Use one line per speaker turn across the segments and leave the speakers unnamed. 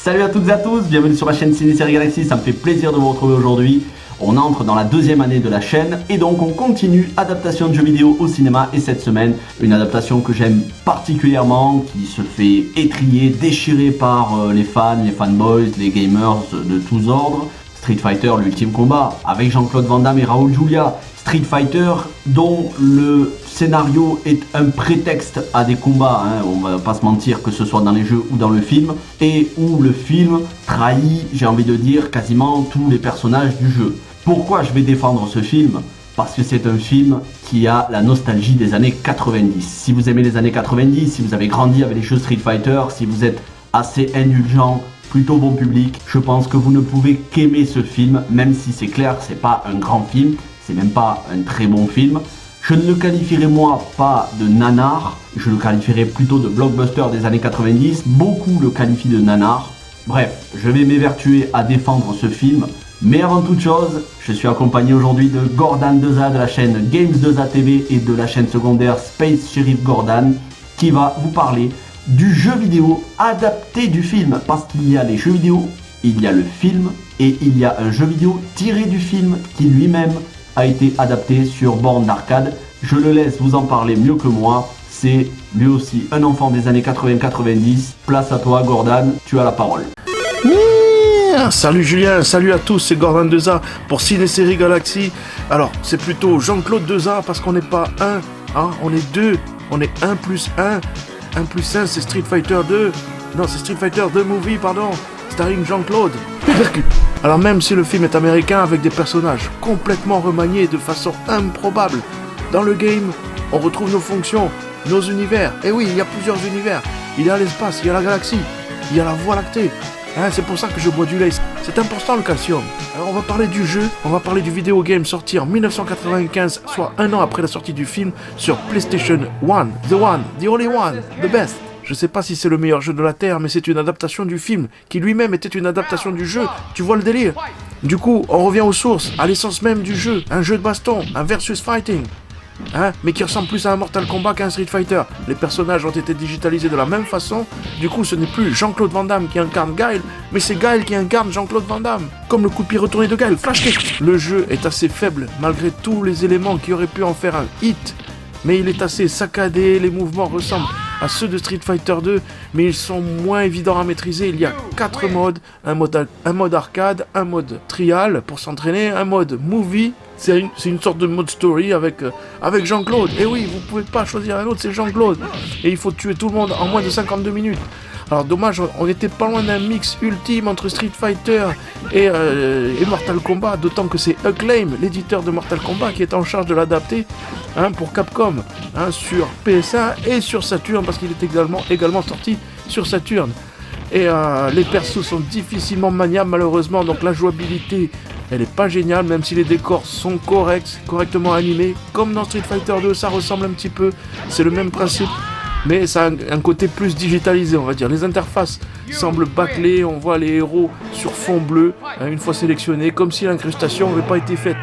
Salut à toutes et à tous, bienvenue sur ma chaîne Ciné Série Galaxy, ça me fait plaisir de vous retrouver aujourd'hui. On entre dans la deuxième année de la chaîne et donc on continue adaptation de jeux vidéo au cinéma et cette semaine, une adaptation que j'aime particulièrement, qui se fait étriller, déchirer par les fans, les fanboys, les gamers de tous ordres. Street Fighter, l'ultime combat, avec Jean-Claude Van Damme et Raoul Julia. Street Fighter dont le scénario est un prétexte à des combats, on va pas se mentir, que ce soit dans les jeux ou dans le film, et où le film trahit, j'ai envie de dire, quasiment tous les personnages du jeu. Pourquoi je vais défendre ce film ? Parce que c'est un film qui a la nostalgie des années 90. Si vous aimez les années 90, si vous avez grandi avec les jeux Street Fighter, si vous êtes assez indulgent, plutôt bon public, je pense que vous ne pouvez qu'aimer ce film, même si c'est clair, c'est pas un grand film, c'est même pas un très bon film. Je ne le qualifierais moi pas de nanar, je le qualifierais plutôt de blockbuster des années 90, beaucoup le qualifient de nanar. Bref, je vais m'évertuer à défendre ce film, mais avant toute chose, je suis accompagné aujourd'hui de Gordon 2A de la chaîne Games 2A TV et de la chaîne secondaire Space Sheriff Gordon, qui va vous parler du jeu vidéo adapté du film, parce qu'il y a les jeux vidéo, il y a le film, et il y a un jeu vidéo tiré du film qui lui-même a été adapté sur borne d'arcade. Je le laisse vous en parler mieux que moi, c'est lui aussi un enfant des années 80-90. Place à toi Gordon, tu as la parole.
Salut Julien, salut à tous, c'est Gordon 2A pour Ciné Série Galaxy. Alors, c'est plutôt Jean-Claude 2A parce qu'on n'est pas un, on est deux, on est 1 plus 1. 1 plus 1, c'est Street Fighter 2. Non, c'est Street Fighter 2 Movie, pardon. Starring Jean-Claude. Alors même si le film est américain avec des personnages complètement remaniés de façon improbable, dans le game, on retrouve nos fonctions, nos univers. Et oui, il y a plusieurs univers. Il y a l'espace, il y a la galaxie, il y a la Voie lactée. C'est pour ça que je bois du lait. C'est important le calcium. Alors on va parler du jeu, on va parler du vidéo game sorti en 1995, soit un an après la sortie du film sur PlayStation 1. The one, the only one, the best. Je sais pas si c'est le meilleur jeu de la Terre, mais c'est une adaptation du film, qui lui-même était une adaptation du jeu. Tu vois le délire ? Du coup, on revient aux sources, à l'essence même du jeu. Un jeu de baston, un versus fighting. Mais qui ressemble plus à un Mortal Kombat qu'à un Street Fighter. Les personnages ont été digitalisés de la même façon. Du coup, ce n'est plus Jean-Claude Van Damme qui incarne Guile, mais c'est Guile qui incarne Jean-Claude Van Damme. Comme le coup de pied retourné de Guile, flash kick. Le jeu est assez faible, malgré tous les éléments qui auraient pu en faire un hit. Mais il est assez saccadé, les mouvements ressemblent à ceux de Street Fighter 2, mais ils sont moins évidents à maîtriser. Il y a 4 modes, un mode arcade, un mode trial pour s'entraîner, un mode movie. C'est une sorte de mode story avec Jean-Claude. Et oui, vous pouvez pas choisir un autre, c'est Jean-Claude. Et il faut tuer tout le monde en moins de 52 minutes. Alors dommage, on était pas loin d'un mix ultime entre Street Fighter et Mortal Kombat, d'autant que c'est Acclaim, l'éditeur de Mortal Kombat, qui est en charge de l'adapter pour Capcom sur PS1 et sur Saturn, parce qu'il est également sorti sur Saturn. Et les persos sont difficilement maniables malheureusement, donc la jouabilité elle est pas géniale, même si les décors sont correctement animés. Comme dans Street Fighter 2, ça ressemble un petit peu, c'est le même principe. Mais ça a un côté plus digitalisé, on va dire. Les interfaces semblent bâclées, on voit les héros sur fond bleu, une fois sélectionnés, comme si l'incrustation n'avait pas été faite.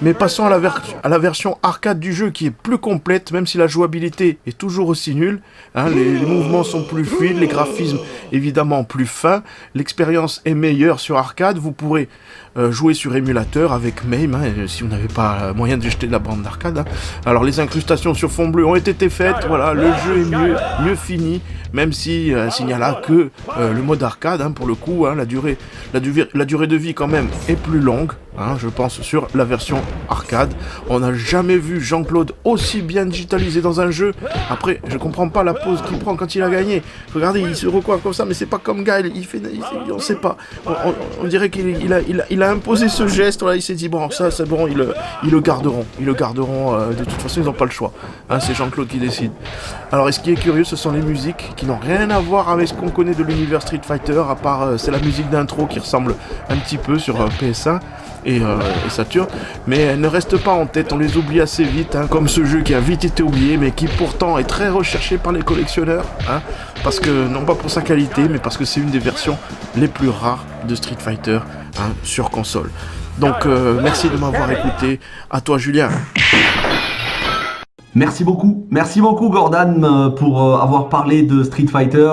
Mais passons à la version arcade du jeu qui est plus complète, même si la jouabilité est toujours aussi nulle. Les mouvements sont plus fluides, les graphismes évidemment plus fins, l'expérience est meilleure sur arcade. Vous pourrez jouer sur émulateur avec MAME, si vous n'avez pas moyen de jeter de la bande d'arcade. Alors les incrustations sur fond bleu ont été faites, voilà, le jeu est mieux fini, même si s'il n'y a là que le mode arcade, pour le coup, la durée de vie quand même est plus longue. Je pense sur la version arcade. On n'a jamais vu Jean-Claude aussi bien digitalisé dans un jeu. Après, je comprends pas la pose qu'il prend quand il a gagné. Regardez, il se recoiffe comme ça, mais c'est pas comme Guile. On sait pas. On dirait qu'il a imposé ce geste. Voilà, il s'est dit bon, ça c'est bon, ils le garderont. Ils le garderont. De toute façon, ils n'ont pas le choix. C'est Jean-Claude qui décide. Alors, et ce qui est curieux, ce sont les musiques qui n'ont rien à voir avec ce qu'on connaît de l'univers Street Fighter. À part, c'est la musique d'intro qui ressemble un petit peu sur PS1. Et Saturn, mais elles ne restent pas en tête, on les oublie assez vite, comme ce jeu qui a vite été oublié, mais qui pourtant est très recherché par les collectionneurs, parce que, non pas pour sa qualité, mais parce que c'est une des versions les plus rares de Street Fighter sur console. Donc merci de m'avoir écouté, à toi Julien.
Merci beaucoup Gordon pour avoir parlé de Street Fighter,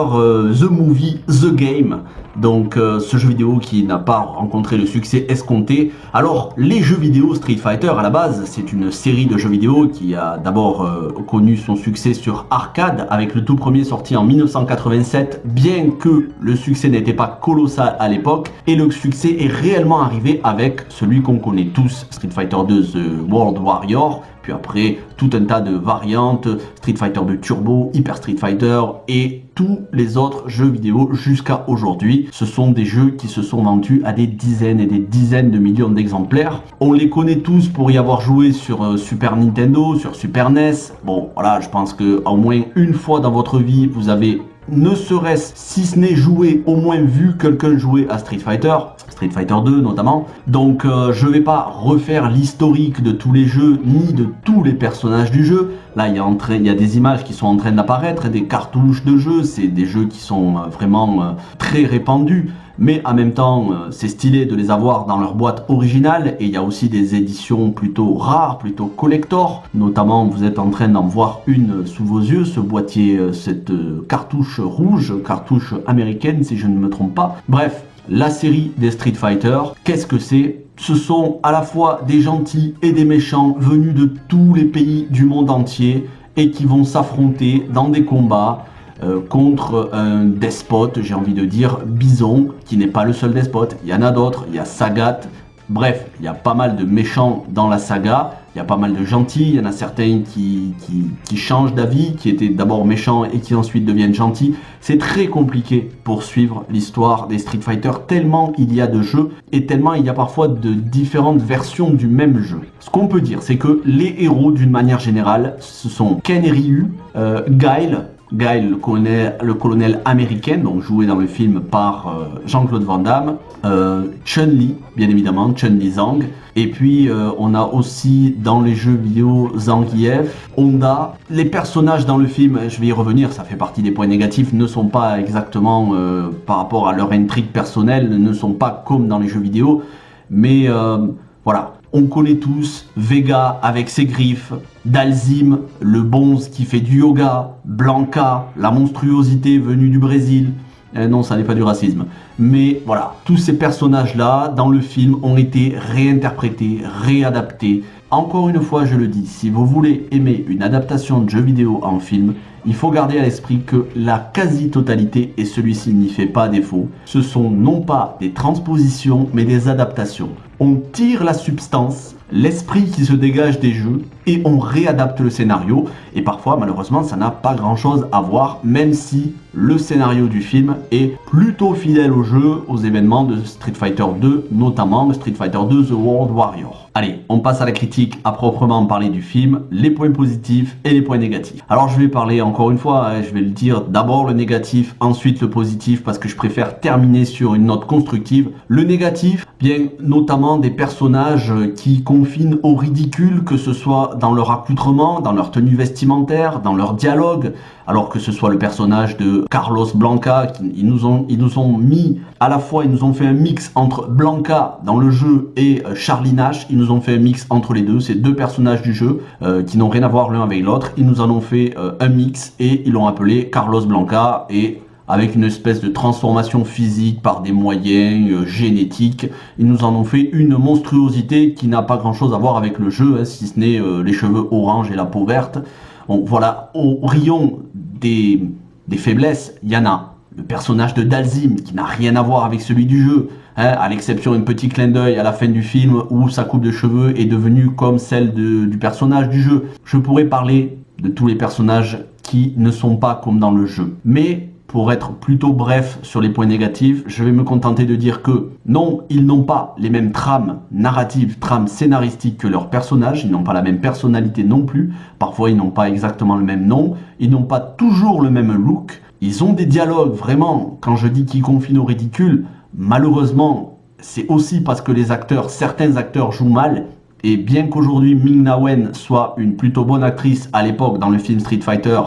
The Movie, The Game. Donc ce jeu vidéo qui n'a pas rencontré le succès escompté. Alors les jeux vidéo Street Fighter à la base, c'est une série de jeux vidéo qui a d'abord connu son succès sur arcade avec le tout premier sorti en 1987, bien que le succès n'était pas colossal à l'époque, et le succès est réellement arrivé avec celui qu'on connaît tous, Street Fighter 2 The World Warrior, puis après tout un tas de variantes, Street Fighter 2 Turbo, Hyper Street Fighter et tous les autres jeux vidéo jusqu'à aujourd'hui. Ce sont des jeux qui se sont vendus à des dizaines et des dizaines de millions d'exemplaires. On les connaît tous pour y avoir joué sur Super Nintendo, sur Super NES. Bon voilà, je pense que au moins une fois dans votre vie, vous avez ne serait-ce, si ce n'est joué, au moins vu quelqu'un jouer à Street Fighter 2 notamment. Donc je vais pas refaire l'historique de tous les jeux ni de tous les personnages du jeu. Là il y a des images qui sont en train d'apparaître, des cartouches de jeux, c'est des jeux qui sont vraiment très répandus. Mais en même temps, c'est stylé de les avoir dans leur boîte originale, et il y a aussi des éditions plutôt rares, plutôt collector. Notamment, vous êtes en train d'en voir une sous vos yeux, ce boîtier, cette cartouche rouge, cartouche américaine si je ne me trompe pas. Bref, la série des Street Fighter, qu'est-ce que c'est ? Ce sont à la fois des gentils et des méchants venus de tous les pays du monde entier et qui vont s'affronter dans des combats contre un despote, j'ai envie de dire Bison, qui n'est pas le seul despote, il y en a d'autres, il y a Sagat, bref, il y a pas mal de méchants dans la saga, il y a pas mal de gentils, il y en a certains qui changent d'avis, qui étaient d'abord méchants et qui ensuite deviennent gentils. C'est très compliqué pour suivre l'histoire des Street Fighter, tellement il y a de jeux et tellement il y a parfois de différentes versions du même jeu. Ce qu'on peut dire, c'est que les héros d'une manière générale, ce sont Ken et Ryu, Guile, le colonel américain, donc joué dans le film par Jean-Claude Van Damme, Chun-Li, bien évidemment, Chun-Li Zhang, et puis on a aussi dans les jeux vidéo Zangief, Honda. Les personnages dans le film, je vais y revenir, ça fait partie des points négatifs, ne sont pas exactement, par rapport à leur intrigue personnelle, ne sont pas comme dans les jeux vidéo, mais voilà. On connaît tous Vega avec ses griffes, Dalsim, le bonze qui fait du yoga, Blanca, la monstruosité venue du Brésil. Non, ça n'est pas du racisme. Mais voilà, tous ces personnages-là, dans le film, ont été réinterprétés, réadaptés. Encore une fois, je le dis, si vous voulez aimer une adaptation de jeu vidéo en film, il faut garder à l'esprit que la quasi-totalité, et celui-ci n'y fait pas défaut, ce sont non pas des transpositions, mais des adaptations. On tire la substance, l'esprit qui se dégage des jeux, et on réadapte le scénario. Et parfois, malheureusement, ça n'a pas grand-chose à voir, même si le scénario du film est plutôt fidèle au jeu, aux événements de Street Fighter 2, notamment Street Fighter 2 The World Warrior. Allez, on passe à la critique à proprement parler du film, les points positifs et les points négatifs. Alors je vais parler encore une fois, je vais le dire, d'abord le négatif, ensuite le positif, parce que je préfère terminer sur une note constructive. Le négatif, bien notamment des personnages qui confinent au ridicule, que ce soit dans leur accoutrement, dans leur tenue vestimentaire, dans leur dialogue, alors que ce soit le personnage de Carlos Blanca, ils nous ont mis à la fois, ils nous ont fait un mix entre Blanca dans le jeu et Charlie Nash, ils nous ont fait un mix entre les deux, ces deux personnages du jeu qui n'ont rien à voir l'un avec l'autre, ils nous en ont fait un mix et ils l'ont appelé Carlos Blanca, et avec une espèce de transformation physique par des moyens génétiques, ils nous en ont fait une monstruosité qui n'a pas grand chose à voir avec le jeu, si ce n'est les cheveux orange et la peau verte. Bon, voilà, au rayon des faiblesses, il y en a le personnage de Dalsim qui n'a rien à voir avec celui du jeu, à l'exception d'un petit clin d'œil à la fin du film où sa coupe de cheveux est devenue comme celle du personnage du jeu. Je pourrais parler de tous les personnages qui ne sont pas comme dans le jeu, mais pour être plutôt bref sur les points négatifs, je vais me contenter de dire que non, ils n'ont pas les mêmes trames narratives, trames scénaristiques que leurs personnages, ils n'ont pas la même personnalité non plus, parfois ils n'ont pas exactement le même nom, ils n'ont pas toujours le même look, ils ont des dialogues vraiment, quand je dis qu'ils confinent au ridicule, malheureusement, c'est aussi parce que certains acteurs jouent mal. Et bien qu'aujourd'hui Ming-Na Wen soit une plutôt bonne actrice, à l'époque dans le film Street Fighter,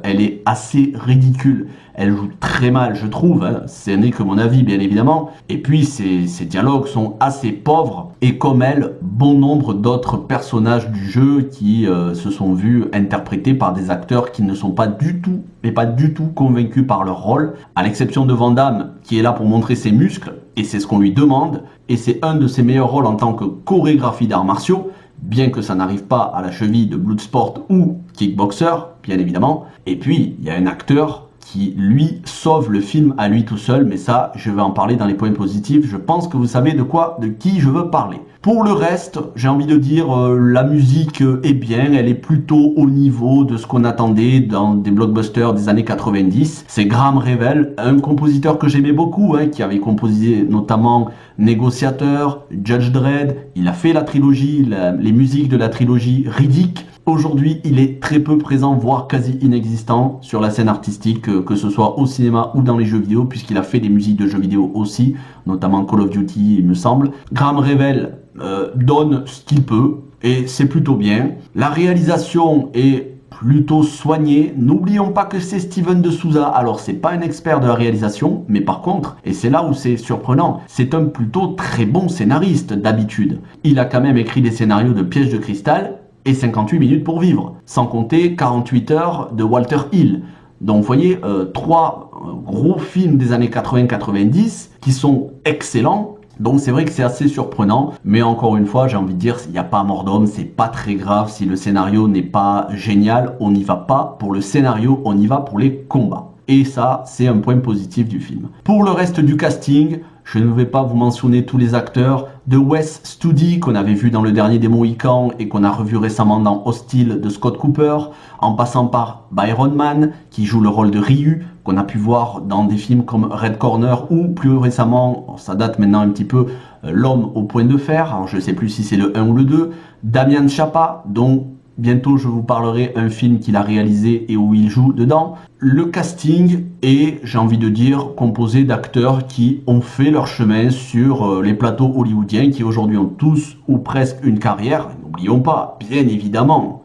elle est assez ridicule. elle joue très mal, je trouve, hein. Ce n'est que mon avis, bien évidemment. Et puis, ses dialogues sont assez pauvres, et comme elle, bon nombre d'autres personnages du jeu qui se sont vus interprétés par des acteurs qui ne sont pas du tout, mais pas du tout convaincus par leur rôle, à l'exception de Van Damme, qui est là pour montrer ses muscles, et c'est ce qu'on lui demande, et c'est un de ses meilleurs rôles en tant que chorégraphie d'arts martiaux, bien que ça n'arrive pas à la cheville de Bloodsport ou Kickboxer, bien évidemment. Et puis, il y a un acteur qui, lui, sauve le film à lui tout seul, mais ça, je vais en parler dans les points positifs. Je pense que vous savez de qui je veux parler. Pour le reste, j'ai envie de dire, la musique est bien, elle est plutôt au niveau de ce qu'on attendait dans des blockbusters des années 90. C'est Graham Revell, un compositeur que j'aimais beaucoup, hein, qui avait composé notamment Négociateur, Judge Dredd. Il a fait la trilogie, les musiques de la trilogie Riddick. Aujourd'hui, il est très peu présent, voire quasi inexistant sur la scène artistique, que ce soit au cinéma ou dans les jeux vidéo, puisqu'il a fait des musiques de jeux vidéo aussi, notamment Call of Duty, il me semble. Graham Revell donne ce qu'il peut, et c'est plutôt bien. La réalisation est plutôt soignée. N'oublions pas que c'est Steven de Souza, alors c'est pas un expert de la réalisation, mais par contre, et c'est là où c'est surprenant, c'est un plutôt très bon scénariste d'habitude. Il a quand même écrit des scénarios de Piège de cristal, et 58 minutes pour vivre, sans compter 48 heures de Walter Hill. Donc vous voyez, 3 gros films des années 80-90 qui sont excellents. Donc c'est vrai que c'est assez surprenant, mais encore une fois, j'ai envie de dire, il n'y a pas mort d'homme, c'est pas très grave si le scénario n'est pas génial, on n'y va pas pour le scénario, on y va pour les combats. Et ça, c'est un point positif du film. Pour le reste du casting, je ne vais pas vous mentionner tous les acteurs, de Wes Studi qu'on avait vu dans le dernier des Mohicans et qu'on a revu récemment dans Hostile de Scott Cooper, en passant par Byron Mann qui joue le rôle de Ryu, qu'on a pu voir dans des films comme Red Corner ou plus récemment, ça date maintenant un petit peu, L'homme au point de fer, alors je ne sais plus si c'est le 1 ou le 2, Damian Chapa, dont bientôt je vous parlerai un film qu'il a réalisé et où il joue dedans. Le casting est, j'ai envie de dire, composé d'acteurs qui ont fait leur chemin sur les plateaux hollywoodiens, qui aujourd'hui ont tous ou presque une carrière. N'oublions pas, bien évidemment,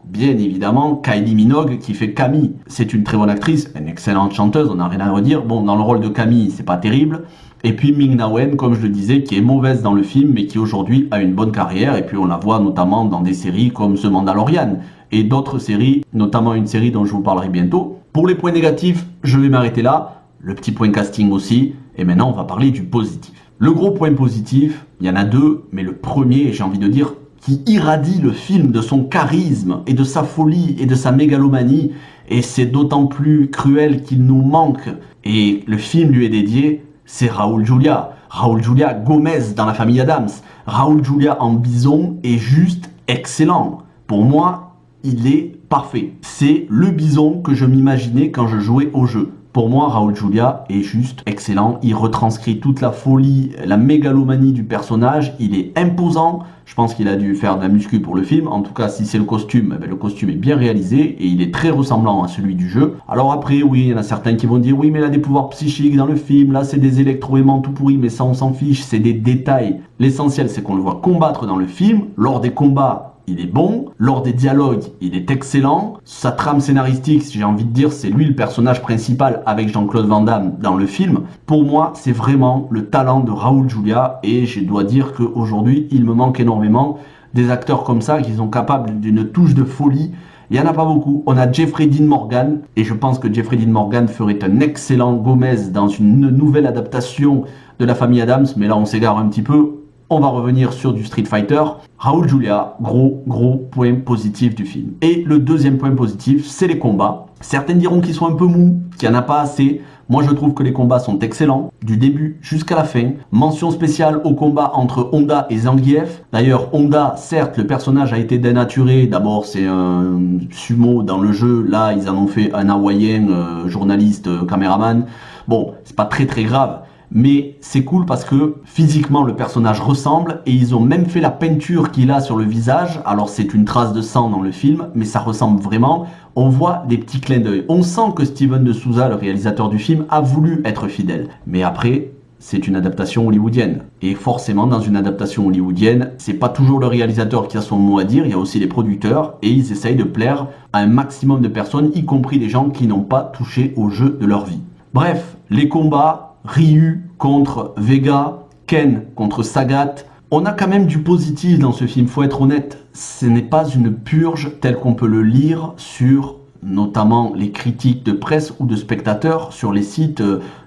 Kylie Minogue qui fait Camille. C'est une très bonne actrice, une excellente chanteuse, on n'a rien à redire. Bon, dans le rôle de Camille, c'est pas terrible. Et puis Ming-Na Wen, comme je le disais, qui est mauvaise dans le film, mais qui aujourd'hui a une bonne carrière. Et puis on la voit notamment dans des séries comme The Mandalorian et d'autres séries, notamment une série dont je vous parlerai bientôt. Pour les points négatifs, je vais m'arrêter là. Le petit point casting aussi. Et maintenant, on va parler du positif. Le gros point positif, il y en a deux, mais le premier, j'ai envie de dire, qui irradie le film de son charisme et de sa folie et de sa mégalomanie. Et c'est d'autant plus cruel qu'il nous manque. Et le film lui est dédié. C'est Raúl Juliá. Raúl Juliá Gomez dans La Famille Adams. Raúl Juliá en bison est juste excellent. Pour moi, il est parfait. C'est le bison que je m'imaginais quand je jouais au jeu. Pour moi, Raúl Juliá est juste excellent. Il retranscrit toute la folie, la mégalomanie du personnage. Il est imposant. Je pense qu'il a dû faire de la muscu pour le film. En tout cas, si c'est le costume, le costume est bien réalisé et il est très ressemblant à celui du jeu. Alors après, oui, il y en a certains qui vont dire oui, mais il a des pouvoirs psychiques dans le film. Là, c'est des électro-aimants tout pourris, mais ça, on s'en fiche. C'est des détails. L'essentiel, c'est qu'on le voit combattre dans le film. Lors des combats, il est bon. Lors des dialogues, il est excellent. Sa trame scénaristique, j'ai envie de dire, c'est lui le personnage principal avec Jean-Claude Van Damme dans le film. Pour moi, c'est vraiment le talent de Raúl Juliá et je dois dire qu'aujourd'hui, il me manque énormément des acteurs comme ça qui sont capables d'une touche de folie. Il n'y en a pas beaucoup. On a Jeffrey Dean Morgan et je pense que Jeffrey Dean Morgan ferait un excellent Gomez dans une nouvelle adaptation de La Famille Adams, mais là on s'égare un petit peu. On va revenir sur du Street Fighter. Raúl Juliá, gros point positif du film. Et le deuxième point positif, c'est les combats. Certains diront qu'ils sont un peu mous, qu'il n'y en a pas assez. Moi, je trouve que les combats sont excellents, du début jusqu'à la fin. Mention spéciale au combat entre Honda et Zangief. D'ailleurs, Honda, certes, le personnage a été dénaturé. D'abord, c'est un sumo dans le jeu. Là, ils en ont fait un hawaïen, journaliste, caméraman. Bon, c'est pas très grave. Mais c'est cool parce que physiquement le personnage ressemble et ils ont même fait la peinture qu'il a sur le visage. Alors c'est une trace de sang dans le film, mais ça ressemble vraiment. On voit des petits clins d'œil. On sent que Steven de Souza, le réalisateur du film, a voulu être fidèle. Mais après, c'est une adaptation hollywoodienne. Et forcément, dans une adaptation hollywoodienne, c'est pas toujours le réalisateur qui a son mot à dire, il y a aussi les producteurs et ils essayent de plaire à un maximum de personnes, y compris des gens qui n'ont pas touché au jeu de leur vie. Bref, les combats, Ryu contre Vega, Ken contre Sagat, on a quand même du positif dans ce film, faut être honnête, ce n'est pas une purge telle qu'on peut le lire sur notamment les critiques de presse ou de spectateurs sur les sites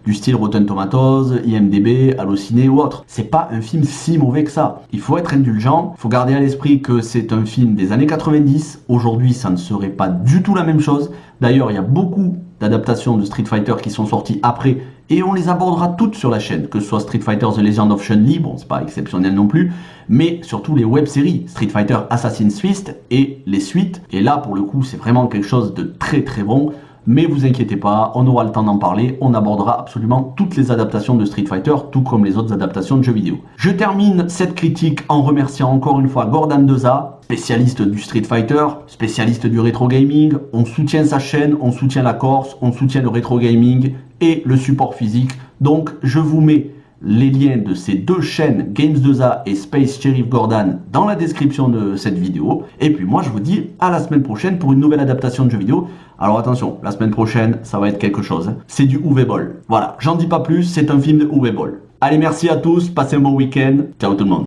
du style Rotten Tomatoes, IMDb, Allociné ou autre. C'est pas un film si mauvais que ça. Il faut être indulgent, il faut garder à l'esprit que c'est un film des années 90. Aujourd'hui, ça ne serait pas du tout la même chose. D'ailleurs, il y a beaucoup d'adaptations de Street Fighter qui sont sorties après et on les abordera toutes sur la chaîne, que ce soit Street Fighter The Legend of Chun-Li, bon c'est pas exceptionnel non plus, mais surtout les web-séries Street Fighter Assassin's Fist et les suites, et là pour le coup c'est vraiment quelque chose de très très bon, mais vous inquiétez pas, on aura le temps d'en parler, on abordera absolument toutes les adaptations de Street Fighter, tout comme les autres adaptations de jeux vidéo. Je termine cette critique en remerciant encore une fois Gordon Deza, spécialiste du Street Fighter, spécialiste du rétro gaming, on soutient sa chaîne, on soutient la Corse, on soutient le rétro gaming et le support physique. Donc je vous mets les liens de ces deux chaînes, Games Deza et Space Sheriff Gordon, dans la description de cette vidéo. Et puis moi je vous dis à la semaine prochaine pour une nouvelle adaptation de jeu vidéo. Alors attention, la semaine prochaine ça va être quelque chose. C'est du Uwe Boll. Voilà, j'en dis pas plus, c'est un film de Uwe Boll. Allez, merci à tous, passez un bon week-end. Ciao tout le monde.